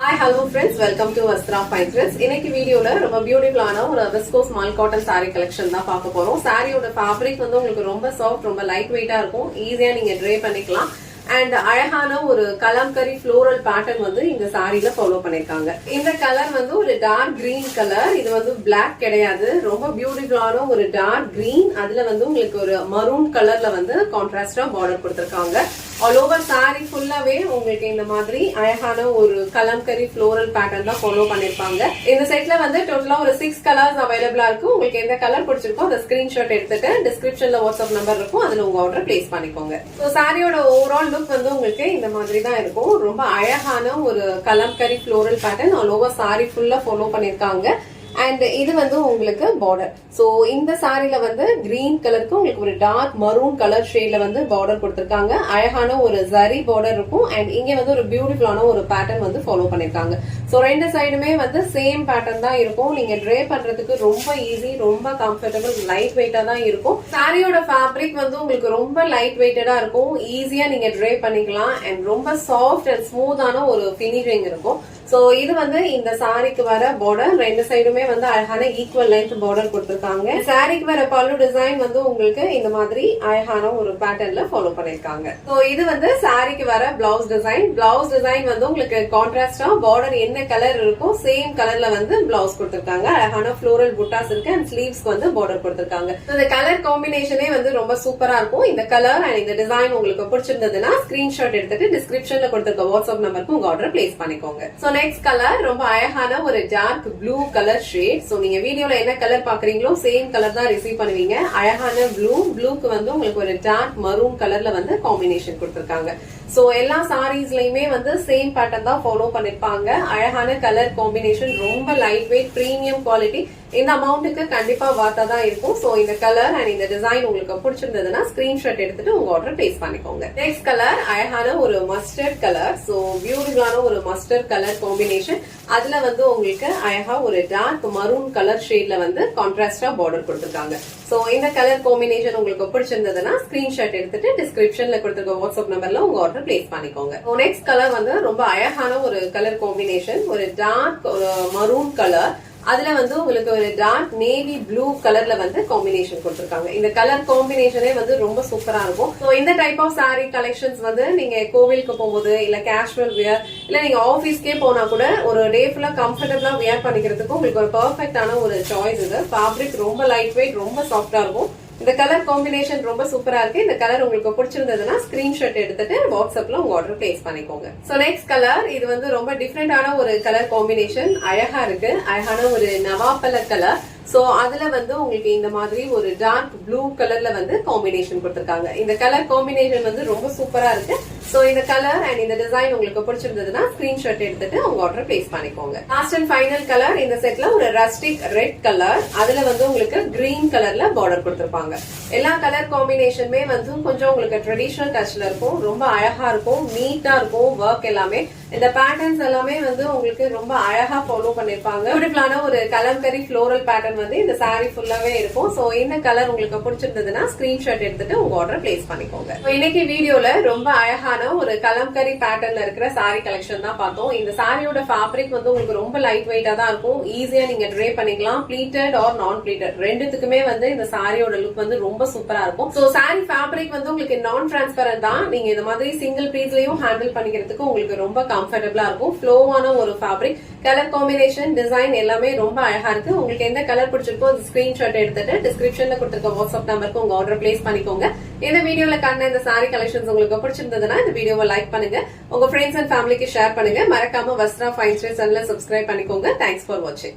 Hi, hello friends. Welcome to Vastra Fine Threads. இன்னைக்கு வீடியோல ரொம்ப பியூட்டிஃபுல்லான ஒரு Visko small cotton saree collection தான் பார்க்க போறோம். சாரியோட ஃபேப்ரிக் வந்து உங்களுக்கு ரொம்ப சாஃப்ட், ரொம்ப லைட் வெயிட்டா இருக்கும். ஈஸியா நீங்க ட்ரே பண்ணிக்கலாம். அண்ட் அழகான ஒரு கலம்கரி ஃப்ளோரல் பேட்டர்ன் வந்து இந்த சாரில ஃபாலோ பண்ணிருக்காங்க. இந்த கலர் வந்து ஒரு டார்க் கிரீன் கலர். இது வந்து பிளாக் கிடையாது, ரொம்ப பியூட்டிஃபுல்லான ஒரு டார்க் கிரீன். அதுல வந்து உங்களுக்கு ஒரு மரூன் கலர்ல வந்து கான்ட்ராஸ்டா பார்டர் கொடுத்திருக்காங்க. ஆல் ஓவர் சாரி ஃபுல்லாவே உங்களுக்கு இந்த மாதிரி அழகான ஒரு கலம்கரி ஃப்ளோரல் பேட்டர்ன் தான் ஃபாலோ பண்ணிருப்பாங்க. இந்த செட்ல வந்து டோட்டலா ஒரு 6 கலர்ஸ் அவைலபிளா இருக்கு. உங்களுக்கு எந்த கலர் பிடிச்சிருக்கோ அந்த ஸ்கிரீன்ஷாட் எடுத்துட்டு டிஸ்கிரிப்ஷன்ல வாட்ஸ்அப் நம்பர் இருக்கும், அதுல உங்க ஆர்டர் பிளேஸ் பண்ணிக்கோங்க. ஸோ சாரியோட ஓவரால் லுக் வந்து உங்களுக்கு இந்த மாதிரி தான் இருக்கும். ரொம்ப அழகான ஒரு kalamkari floral pattern all over sorry ஃபுல்லா ஃபாலோ பண்ணிருக்காங்க. அண்ட் இது வந்து உங்களுக்கு பார்டர். சோ இந்த சாரில வந்து கிரீன் கலருக்கு உங்களுக்கு ஒரு டார்க் மரூன் கலர் ஷேட்ல வந்து பார்டர் கொடுத்திருக்காங்க. அழகான ஒரு ஜரி பார்டர் இருக்கும். அண்ட் இங்க வந்து ஒரு பியூட்டிஃபுல்லான ஒரு பேட்டர்ன் வந்து ஃபாலோ பண்ணிருக்காங்க. சோ ரெண்டு சைடுமே வந்து சேம் பேட்டர்ன் தான் இருக்கும். நீங்க ட்ரே பண்றதுக்கு ரொம்ப ஈஸி, ரொம்ப கம்ஃபர்டபுள், லைட் வெயிட்டா தான் இருக்கும். சாரியோட ஃபேப்ரிக் வந்து உங்களுக்கு ரொம்ப லைட் வெயிட்டடா இருக்கும். ஈஸியா நீங்க ட்ரே பண்ணிக்கலாம். அண்ட் ரொம்ப சாஃப்ட் அண்ட் ஸ்மூத்தான ஒரு பினிஷிங் இருக்கும். சோ இது வந்து இந்த சாரிக்கு வர பார்டர். ரெண்டு சைடுமே வந்து அழகான ஈக்குவல் லென்த் பார்டர் கொடுத்திருக்காங்க. சாரிக்கு வர பல்லு டிசைன் வந்து உங்களுக்கு இந்த மாதிரி அழகான ஒரு பேட்டர்ன்ல ஃபாலோ பண்ணிருக்காங்க. சோ இது வந்து சாரிக்கு வர பிளவுஸ் டிசைன். பிளவுஸ் டிசைன் வந்து உங்களுக்கு கான்ட்ராஸ்டா பார்டர் என்ன கலர் இருக்கோ சேம் கலர்ல வந்து பிளவுஸ் கொடுத்திருக்காங்க. அழகான ஃப்ளோரல் புட்டாஸ் இருக்கு. அண்ட் ஸ்லீவ்ஸ்க்கு வந்து பார்டர் கொடுத்திருக்காங்க. இந்த கலர் காம்பினேஷனே வந்து ரொம்ப சூப்பரா இருக்கும். இந்த கலர் அண்ட் இந்த டிசைன் உங்களுக்கு பிடிச்சிருந்ததுன்னா ஸ்கிரீன்ஷாட் எடுத்துட்டு டிஸ்கிரிப்ஷன்ல கொடுத்திருக்க வாட்ஸ்அப் நம்பருக்கு உங்க ஆர்டர் பிளேஸ் பண்ணிக்கோங்க. சோ நெக்ஸ்ட் கலர் ரொம்ப அழகான ஒரு dark blue colour shade. So நீங்க வீடியோல என்ன கலர் பாக்குறீங்களோ சேம் கலர் தான் ரிசீவ் பண்ணுவீங்க. அழகான ப்ளூக்கு வந்து உங்களுக்கு ஒரு டார்க் மரூன் கலர்ல வந்து காம்பினேஷன் கொடுத்திருக்காங்க. சோ எல்லா சாரீஸ்லயுமே வந்து சேம் பேட்டர்ன் தான் ஃபாலோ பண்ணிருப்பாங்க. அழகான கலர் காம்பினேஷன், ரொம்ப லைட் வெயிட், பிரீமியம் குவாலிட்டி. இந்த அமௌண்ட்டுக்கு கண்டிப்பா வார்த்தா தான் இருக்கும். சோ இந்த கலர் அண்ட் இந்த டிசைன் உங்களுக்கு பிடிச்சிருந்ததுன்னா ஸ்கிரீன்ஷாட் எடுத்துட்டு உங்க ஆர்டர் பிளேஸ் பண்ணிக்கோங்க. நெக்ஸ்ட் கலர் அழகான ஒரு மஸ்டர்ட் கலர். சோ பியூட்டிஃபுல்லான ஒரு மஸ்டர்ட் கலர் காம்பினேஷன். அதுல வந்து உங்களுக்கு அழகா ஒரு டார்க் மரூன் கலர் ஷேட்ல வந்து கான்ட்ராஸ்டா பார்டர் கொடுத்திருக்காங்க. சோ இந்த கலர் காம்பினேஷன் உங்களுக்கு பிடிச்சிருந்ததுன்னா ஸ்கிரீன்ஷாட் எடுத்துட்டு டிஸ்கிரிப்ஷன்ல கொடுத்திருக்க வாட்ஸ்அப் நம்பர்ல உங்க ஆர்டர் பிளேஸ் பண்ணிக்கோங்க. நெக்ஸ்ட் கலர் வந்து ரொம்ப அழகான ஒரு கலர் காம்பினேஷன். ஒரு டார்க் மரூன் கலர். அதுல வந்து உங்களுக்கு ஒரு டார்க் நேவி ப்ளூ கலர்ல வந்து காம்பினேஷன் கொடுத்திருக்காங்க. இந்த கலர் காம்பினேஷனே வந்து ரொம்ப சூப்பரா இருக்கும். சோ இந்த டைப் ஆஃப் சாரி கலெக்ஷன்ஸ் வந்து நீங்க கோவிலுக்கு போகும்போது, இல்ல கேஷுவல் வியர், இல்ல நீங்க ஆபீஸ்க்கே போனா கூட ஒரு டே ஃபுல்லா கம்ஃபர்டபுளா வியர் பண்ணிக்கிறதுக்கு உங்களுக்கு ஒரு பெர்ஃபெக்டான ஒரு சாய்ஸ் இது. ஃபேப்ரிக் ரொம்ப லைட் வெயிட், ரொம்ப சாஃப்டா இருக்கும். இந்த கலர் காம்பினேஷன் ரொம்ப சூப்பரா இருக்கு. இந்த கலர் உங்களுக்கு பிடிச்சிருந்ததுன்னா ஸ்கிரீன்ஷாட் எடுத்துட்டு வாட்ஸ்அப்ல உங்க ஆர்டர் பிளேஸ் பண்ணிக்கோங்க. சோ நெக்ஸ்ட் கலர், இது வந்து ரொம்ப டிஃபரெண்டான ஒரு கலர் காம்பினேஷன். அழகா இருக்கு. அழகான ஒரு நவாப்பழ கலர். சோ அதுல வந்து உங்களுக்கு இந்த மாதிரி ஒரு டார்க் ப்ளூ கலர்ல வந்து காம்பினேஷன் கொடுத்திருக்காங்க. இந்த கலர் காம்பினேஷன் வந்து ரொம்ப சூப்பரா இருக்கு. சோ இந்த கலர் அண்ட் இந்த டிசைன் உங்களுக்கு பிடிச்சிருந்ததுன்னா ஸ்கிரீன்ஷாட் எடுத்துட்டு உங்க ஆர்டர் பிளேஸ் பண்ணிக்கோங்க. லாஸ்ட் அண்ட் ஃபைனல் கலர் இந்த செட்ல ஒரு ரஸ்டிக் ரெட் கலர். அதுல வந்து உங்களுக்கு கிரீன் கலர்ல பார்டர் கொடுத்திருப்பாங்க. எல்லா கலர் காம்பினேஷனுமே வந்து கொஞ்சம் உங்களுக்கு ட்ரெடிஷனல் டச்ல இருக்கும். ரொம்ப அழகா இருக்கும், நீட்டா இருக்கும். ஒர்க் எல்லாமே, இந்த பேட்டர்ன்ஸ் எல்லாமே வந்து உங்களுக்கு ரொம்ப அழகா ஃபாலோ பண்ணிருப்பாங்க. பியூட்டிஃபுல்லான ஒரு கலம்கரி ஃப்ளோரல் பேட்டர்ன் வந்து இந்த சாரி ஃபுல்லாவே இருக்கும். சோ இந்த கலர் உங்களுக்கு பிடிச்சிருந்ததுன்னா ஸ்கிரீன்ஷாட் எடுத்துட்டு உங்க ஆர்டர் பிளேஸ் பண்ணிக்கோங்க. இன்னைக்கு வீடியோல ரொம்ப அழகான ஒரு கலம்கரி பேட்டர்ன்ல இருக்கிற சாரி கலெக்ஷன் தான் பார்த்தோம். இந்த சாரியோட ஃபேப்ரிக் வந்து உங்களுக்கு ரொம்ப லைட் வெயிட்டா தான் இருக்கும். ஈஸியா நீங்க ட்ரே பண்ணிக்கலாம். ப்ளீட்டட் ஆர் நான் ப்ளீட்டட் ரெண்டுத்துக்குமே வந்து இந்த சாரியோட லுக் வந்து ரொம்ப சூப்பரா இருக்கும். சோ சாரி ஃபேப்ரிக் வந்து உங்களுக்கு நான் டிரான்ஸ்பரண்ட் தான். நீங்க இந்த மாதிரி சிங்கிள் பீஸ்லயும் ஹேண்டில் பண்ணிக்கிறதுக்கு உங்களுக்கு ரொம்ப கம்ஃபர்டபுளா இருக்கும். ஃப்ளோவான ஒரு ஃபேப்ரிக், கலர் காம்பினேஷன், டிசைன் எல்லாமே ரொம்ப அழகா இருக்கு. உங்களுக்கு எந்த கலர் பிடிச்சிருக்கோ அது ஸ்கிரீன்ஷாட் எடுத்துட்டு டிஸ்கிரிப்ஷன்ல கொடுத்திருக்க வாட்ஸ்அப் நம்பருக்கு உங்க ஆர்டர் பிளேஸ் பண்ணிக்கோங்க. இந்த வீடியோல காண இந்த சாரி கலெக்ஷன்ஸ் உங்களுக்கு பிடிச்சிருந்ததுன்னா இந்த வீடியோவை லைக் பண்ணுங்க, உங்க ஃப்ரெண்ட்ஸ் அண்ட் ஃபேமிலிக்கு ஷேர் பண்ணுங்க. மறக்காம வஸ்த்ரா ஃபைன் த்ரெட்ஸ் சேனலை சப்ஸ்கிரைப் பண்ணிக்கோங்க. தேங்க்ஸ் ஃபார் வாட்சிங்.